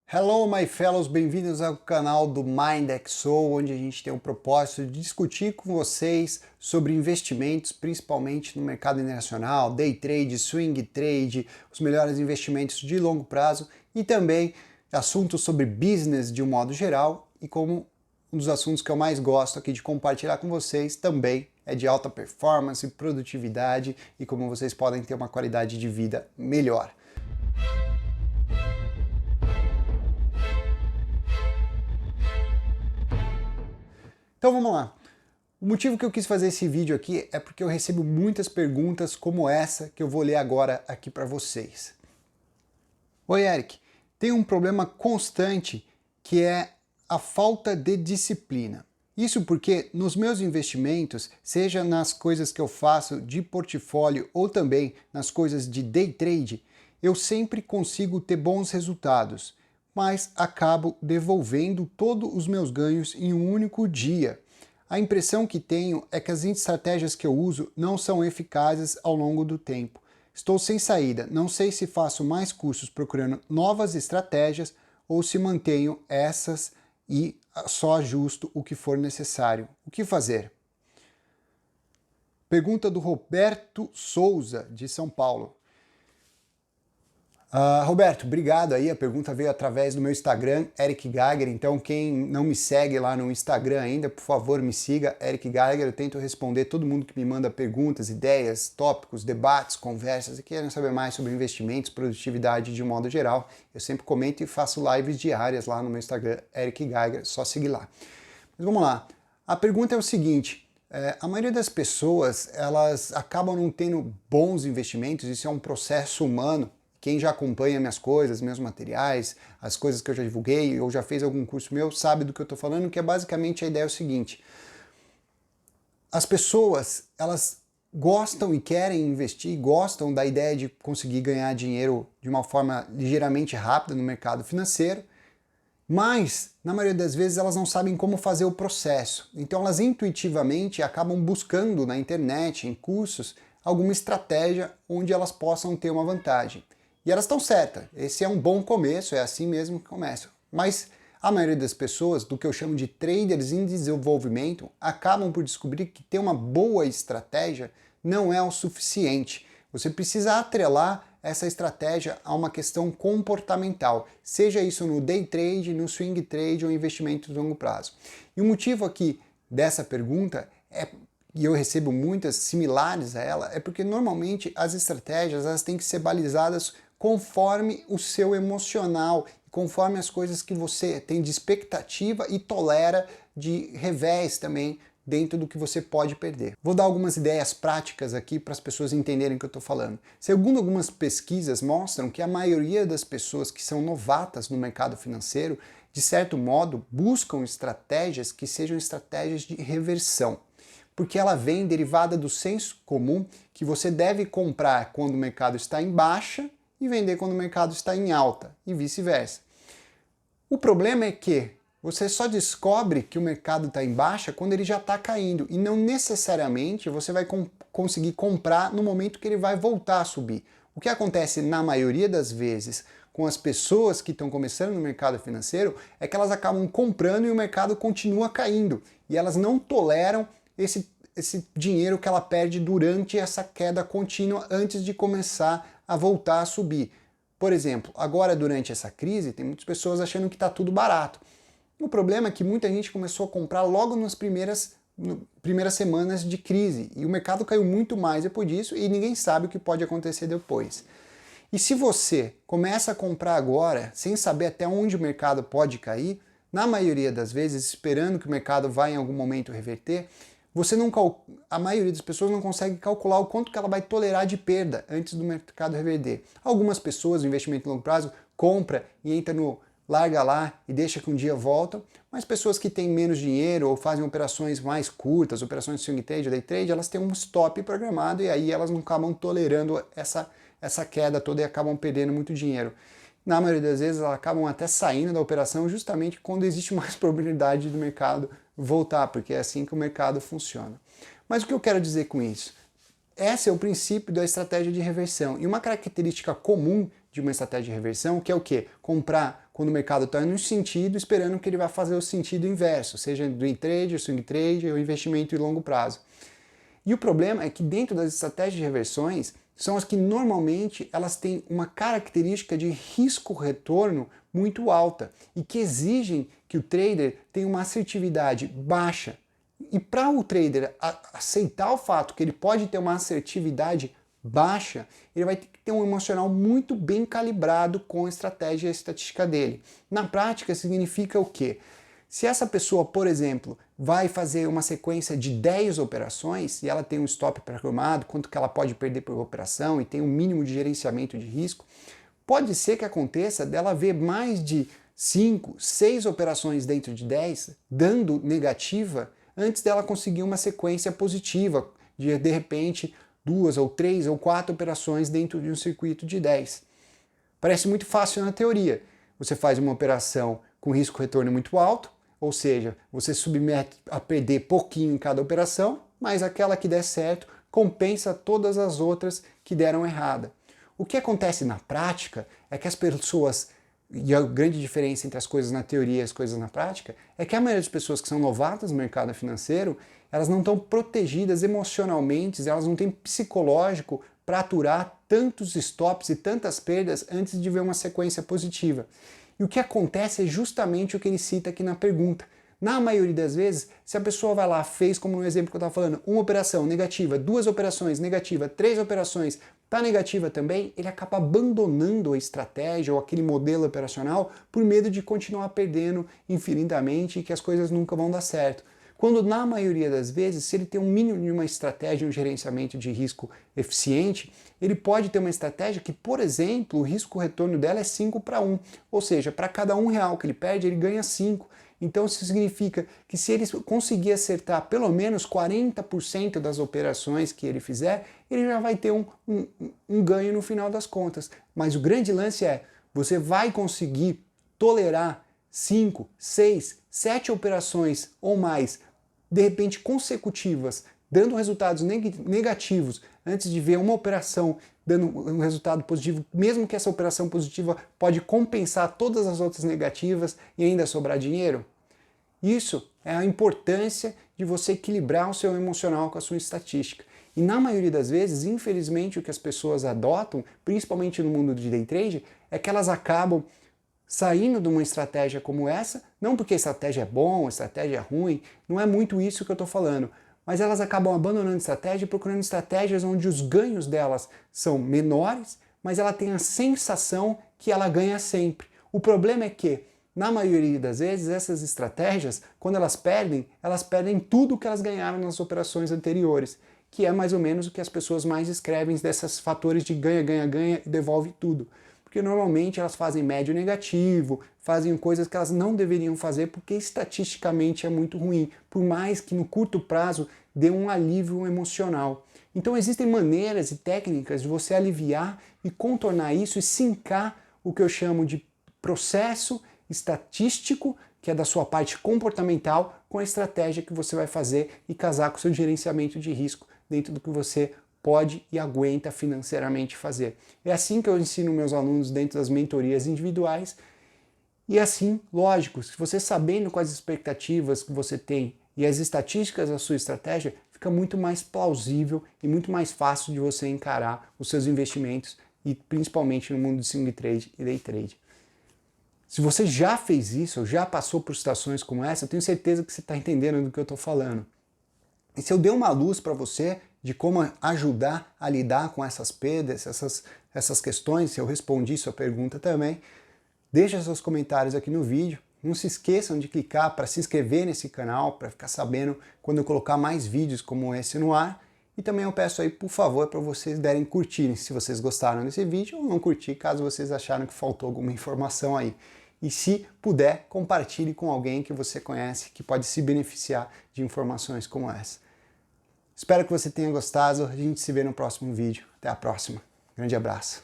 Hello, my fellows, bem-vindos ao canal do MindXO, onde a gente tem o propósito de discutir com vocês sobre investimentos, principalmente no mercado internacional, day trade, swing trade, os melhores investimentos de longo prazo e também assuntos sobre business de um modo geral e como um dos assuntos que eu mais gosto aqui de compartilhar com vocês também é de alta performance, produtividade e como vocês podem ter uma qualidade de vida melhor. Então vamos lá. O motivo que eu quis fazer esse vídeo aqui é porque eu recebo muitas perguntas como essa que eu vou ler agora aqui para vocês. Oi, Eric, tem um problema constante que é a falta de disciplina. Isso porque nos meus investimentos, seja nas coisas que eu faço de portfólio ou também nas coisas de day trade, eu sempre consigo ter bons resultados, mas acabo devolvendo todos os meus ganhos em um único dia. A impressão que tenho é que as estratégias que eu uso não são eficazes ao longo do tempo. Estou sem saída, não sei se faço mais cursos procurando novas estratégias ou se mantenho essas e só ajusto o que for necessário. O que fazer? Pergunta do Roberto Souza, de São Paulo. Roberto, obrigado aí, a pergunta veio através do meu Instagram, Eric Geiger, então quem não me segue lá no Instagram ainda, por favor me siga, Eric Geiger, eu tento responder todo mundo que me manda perguntas, ideias, tópicos, debates, conversas e querem saber mais sobre investimentos, produtividade de um modo geral, eu sempre comento e faço lives diárias lá no meu Instagram, Eric Geiger, só seguir lá. Mas vamos lá, a pergunta é o seguinte, a maioria das pessoas, elas acabam não tendo bons investimentos, isso é um processo humano. Quem já acompanha minhas coisas, meus materiais, as coisas que eu já divulguei ou já fez algum curso meu, sabe do que eu estou falando, que é basicamente a ideia é o seguinte. As pessoas, elas gostam e querem investir, gostam da ideia de conseguir ganhar dinheiro de uma forma ligeiramente rápida no mercado financeiro, mas, na maioria das vezes, elas não sabem como fazer o processo. Então elas intuitivamente acabam buscando na internet, em cursos, alguma estratégia onde elas possam ter uma vantagem. E elas estão certas, esse é um bom começo, é assim mesmo que começa. Mas a maioria das pessoas, do que eu chamo de traders em desenvolvimento, acabam por descobrir que ter uma boa estratégia não é o suficiente. Você precisa atrelar essa estratégia a uma questão comportamental, seja isso no day trade, no swing trade ou investimento de longo prazo. E o motivo aqui dessa pergunta é, e eu recebo muitas similares a ela, é porque normalmente as estratégias elas têm que ser balizadas conforme o seu emocional, conforme as coisas que você tem de expectativa e tolera de revés também dentro do que você pode perder. Vou dar algumas ideias práticas aqui para as pessoas entenderem o que eu estou falando. Segundo algumas pesquisas mostram que a maioria das pessoas que são novatas no mercado financeiro, de certo modo, buscam estratégias que sejam estratégias de reversão. Porque ela vem derivada do senso comum que você deve comprar quando o mercado está em baixa e vender quando o mercado está em alta, e vice-versa. O problema é que você só descobre que o mercado está em baixa quando ele já está caindo, e não necessariamente você vai conseguir comprar no momento que ele vai voltar a subir. O que acontece na maioria das vezes com as pessoas que estão começando no mercado financeiro é que elas acabam comprando e o mercado continua caindo, e elas não toleram esse dinheiro que ela perde durante essa queda contínua antes de começar a voltar a subir. Por exemplo, agora durante essa crise, tem muitas pessoas achando que está tudo barato. O problema é que muita gente começou a comprar logo nas primeiras semanas de crise e o mercado caiu muito mais depois disso e ninguém sabe o que pode acontecer depois. E se você começa a comprar agora, sem saber até onde o mercado pode cair, na maioria das vezes, esperando que o mercado vá em algum momento reverter, a maioria das pessoas não consegue calcular o quanto que ela vai tolerar de perda antes do mercado reverter. Algumas pessoas, no investimento a longo prazo, compra e entra no larga lá e deixa que um dia voltam, mas pessoas que têm menos dinheiro ou fazem operações mais curtas, operações de swing trade, day trade, elas têm um stop programado e aí elas não acabam tolerando essa queda toda e acabam perdendo muito dinheiro. Na maioria das vezes, elas acabam até saindo da operação justamente quando existe mais probabilidade do mercado voltar, porque é assim que o mercado funciona. Mas o que eu quero dizer com isso? Esse é o princípio da estratégia de reversão. E uma característica comum de uma estratégia de reversão, que é o quê? Comprar quando o mercado está no sentido, esperando que ele vai fazer o sentido inverso, seja do day trade, swing trade ou investimento em longo prazo. E o problema é que dentro das estratégias de reversões, são as que normalmente elas têm uma característica de risco-retorno muito alta e que exigem que o trader tenha uma assertividade baixa. E para o trader aceitar o fato que ele pode ter uma assertividade baixa, ele vai ter que ter um emocional muito bem calibrado com a estratégia e a estatística dele. Na prática, significa o quê? Se essa pessoa, por exemplo, vai fazer uma sequência de 10 operações e ela tem um stop programado, quanto que ela pode perder por operação e tem um mínimo de gerenciamento de risco, pode ser que aconteça dela ver mais de 5, 6 operações dentro de 10 dando negativa antes dela conseguir uma sequência positiva, de repente 2 ou 3 ou 4 operações dentro de um circuito de 10. Parece muito fácil na teoria. Você faz uma operação com risco-retorno muito alto, ou seja, você submete a perder pouquinho em cada operação, mas aquela que der certo compensa todas as outras que deram errada. O que acontece na prática é que as pessoas, e a grande diferença entre as coisas na teoria e as coisas na prática, é que a maioria das pessoas que são novatas no mercado financeiro, elas não estão protegidas emocionalmente, elas não têm psicológico para aturar tantos stops e tantas perdas antes de ver uma sequência positiva. E o que acontece é justamente o que ele cita aqui na pergunta. Na maioria das vezes, se a pessoa vai lá, fez, como no exemplo que eu estava falando, uma operação negativa, 2 operações negativa, 3 operações está negativa também, ele acaba abandonando a estratégia ou aquele modelo operacional por medo de continuar perdendo infinitamente e que as coisas nunca vão dar certo. Quando na maioria das vezes, se ele tem um mínimo de uma estratégia, um gerenciamento de risco eficiente, ele pode ter uma estratégia que, por exemplo, o risco-retorno dela é 5-1, ou seja, para cada R$1 que ele perde, ele ganha 5. Então isso significa que se ele conseguir acertar pelo menos 40% das operações que ele fizer, ele já vai ter um ganho no final das contas. Mas o grande lance é, você vai conseguir tolerar 5, 6, 7 operações ou mais, de repente consecutivas, dando resultados negativos, antes de ver uma operação dando um resultado positivo, mesmo que essa operação positiva pode compensar todas as outras negativas e ainda sobrar dinheiro? Isso é a importância de você equilibrar o seu emocional com a sua estatística. E na maioria das vezes, infelizmente, o que as pessoas adotam, principalmente no mundo de day trade, é que elas acabam saindo de uma estratégia como essa, não porque a estratégia é bom, a estratégia é ruim, não é muito isso que eu estou falando, mas elas acabam abandonando a estratégia e procurando estratégias onde os ganhos delas são menores, mas ela tem a sensação que ela ganha sempre. O problema é que, na maioria das vezes, essas estratégias, quando elas perdem tudo que elas ganharam nas operações anteriores, que é mais ou menos o que as pessoas mais escrevem desses fatores de ganha, ganha, ganha e devolve tudo. Porque normalmente elas fazem médio negativo, fazem coisas que elas não deveriam fazer porque estatisticamente é muito ruim, por mais que no curto prazo dê um alívio emocional. Então existem maneiras e técnicas de você aliviar e contornar isso e sincar o que eu chamo de processo estatístico, que é da sua parte comportamental, com a estratégia que você vai fazer e casar com o seu gerenciamento de risco dentro do que você pode e aguenta financeiramente fazer. É assim que eu ensino meus alunos dentro das mentorias individuais. E assim, lógico, se você sabendo quais expectativas que você tem e as estatísticas da sua estratégia, fica muito mais plausível e muito mais fácil de você encarar os seus investimentos e principalmente no mundo de swing trade e day trade. Se você já fez isso, ou já passou por situações como essa, eu tenho certeza que você está entendendo do que eu estou falando. E se eu der uma luz para você de como ajudar a lidar com essas perdas, essas questões, se eu respondi sua pergunta também, deixa seus comentários aqui no vídeo. Não se esqueçam de clicar para se inscrever nesse canal, para ficar sabendo quando eu colocar mais vídeos como esse no ar. E também eu peço aí, por favor, para vocês derem curtir se vocês gostaram desse vídeo, ou não curtir caso vocês acharam que faltou alguma informação aí. E se puder, compartilhe com alguém que você conhece que pode se beneficiar de informações como essa. Espero que você tenha gostado, a gente se vê no próximo vídeo. Até a próxima. Grande abraço.